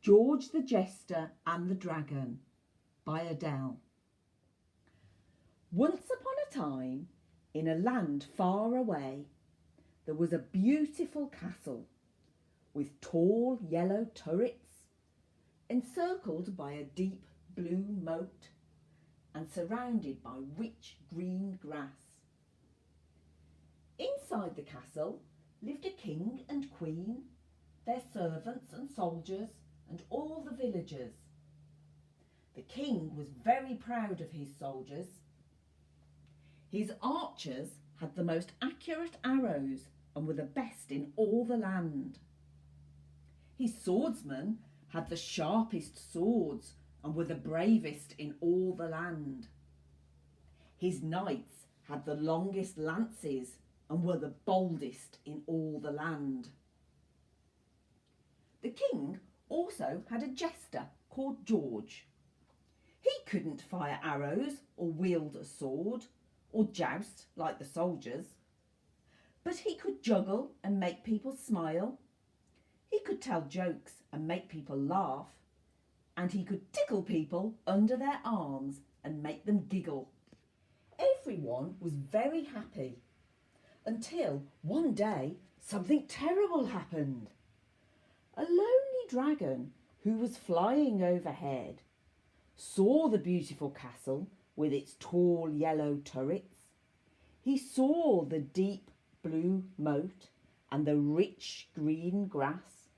George the Jester and the Dragon by Adele. Once upon a time, in a land far away, there was a beautiful castle with tall yellow turrets, encircled by a deep blue moat and surrounded by rich green grass. Inside the castle lived a king and queen, their servants and soldiers, and all the villagers. The king was very proud of his soldiers. His archers had the most accurate arrows and were the best in all the land. His swordsmen had the sharpest swords and were the bravest in all the land. His knights had the longest lances and were the boldest in all the land. The king also had a jester called George. He couldn't fire arrows or wield a sword or joust like the soldiers, but he could juggle and make people smile. He could tell jokes and make people laugh, and he could tickle people under their arms and make them giggle. Everyone was very happy until one day something terrible happened. A lonely dragon who was flying overhead saw the beautiful castle with its tall yellow turrets. He saw the deep blue moat and the rich green grass,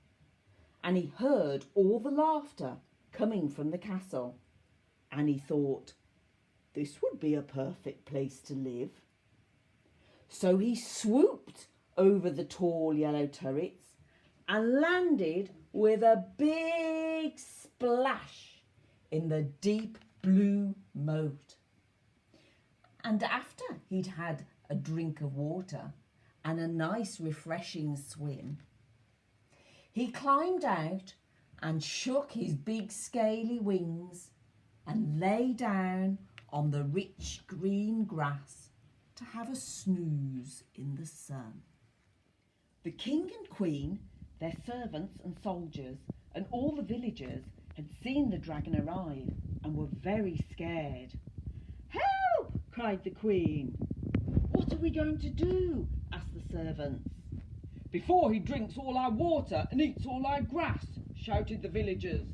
and he heard all the laughter coming from the castle, and he thought, this would be a perfect place to live. So he swooped over the tall yellow turrets and landed with a big splash in the deep blue moat. And after he'd had a drink of water and a nice refreshing swim, he climbed out and shook his big scaly wings and lay down on the rich green grass to have a snooze in the sun. The king and queen, their servants and soldiers, and all the villagers had seen the dragon arrive and were very scared. "Help!" cried the queen. "What are we going to do?" asked the servants. "Before he drinks all our water and eats all our grass," shouted the villagers.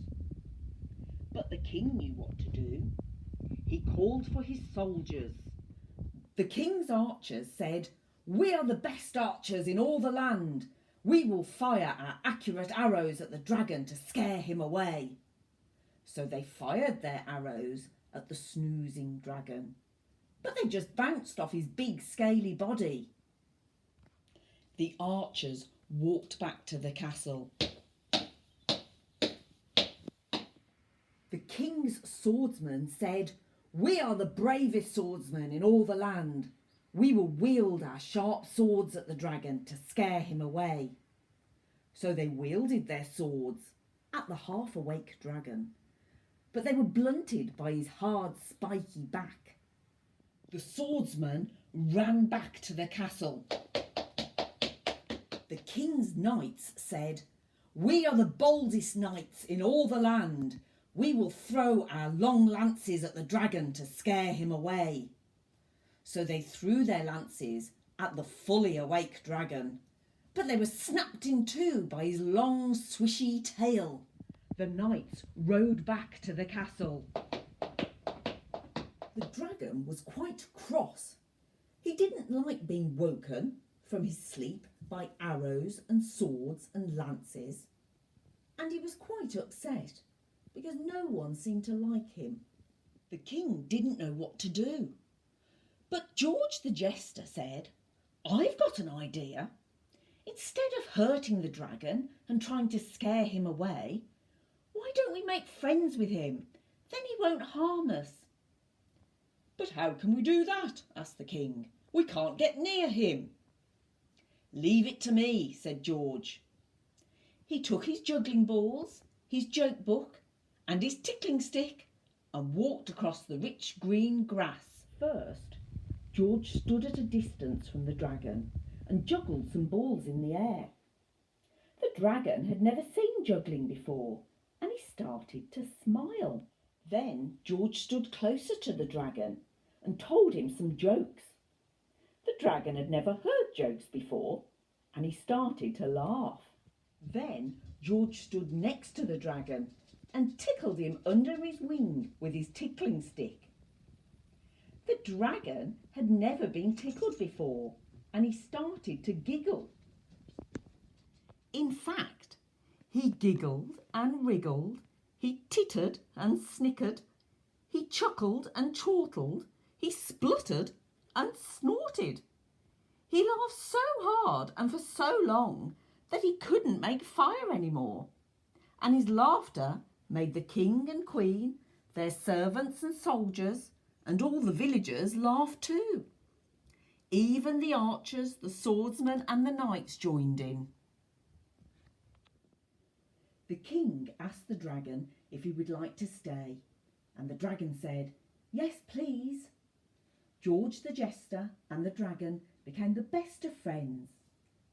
But the king knew what to do. He called for his soldiers. The king's archers said, "We are the best archers in all the land. We will fire our accurate arrows at the dragon to scare him away." So they fired their arrows at the snoozing dragon, but they just bounced off his big scaly body. The archers walked back to the castle. The king's swordsmen said, "We are the bravest swordsmen in all the land. We will wield our sharp swords at the dragon to scare him away." So they wielded their swords at the half-awake dragon, but they were blunted by his hard, spiky back. The swordsmen ran back to the castle. The king's knights said, "We are the boldest knights in all the land. We will throw our long lances at the dragon to scare him away." So they threw their lances at the fully awake dragon, but they were snapped in two by his long swishy tail. The knights rode back to the castle. The dragon was quite cross. He didn't like being woken from his sleep by arrows and swords and lances, and he was quite upset because no one seemed to like him. The king didn't know what to do. But George the Jester said, "I've got an idea. Instead of hurting the dragon and trying to scare him away, why don't we make friends with him? Then he won't harm us." "But how can we do that?" asked the king. "We can't get near him." "Leave it to me," said George. He took his juggling balls, his joke book, and his tickling stick and walked across the rich green grass. First, George stood at a distance from the dragon and juggled some balls in the air. The dragon had never seen juggling before, and he they started to smile. Then George stood closer to the dragon and told him some jokes. The dragon had never heard jokes before, and he started to laugh. Then George stood next to the dragon and tickled him under his wing with his tickling stick. The dragon had never been tickled before, and he started to giggle. In fact, he giggled and wriggled, he tittered and snickered, he chuckled and chortled, he spluttered and snorted. He laughed so hard and for so long that he couldn't make fire anymore, and his laughter made the king and queen, their servants and soldiers, and all the villagers laugh too. Even the archers, the swordsmen and the knights joined in. The king asked the dragon if he would like to stay, and the dragon said, "Yes, please." George the jester and the dragon became the best of friends,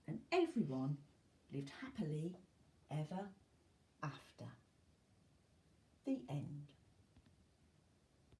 and everyone lived happily ever after. The end.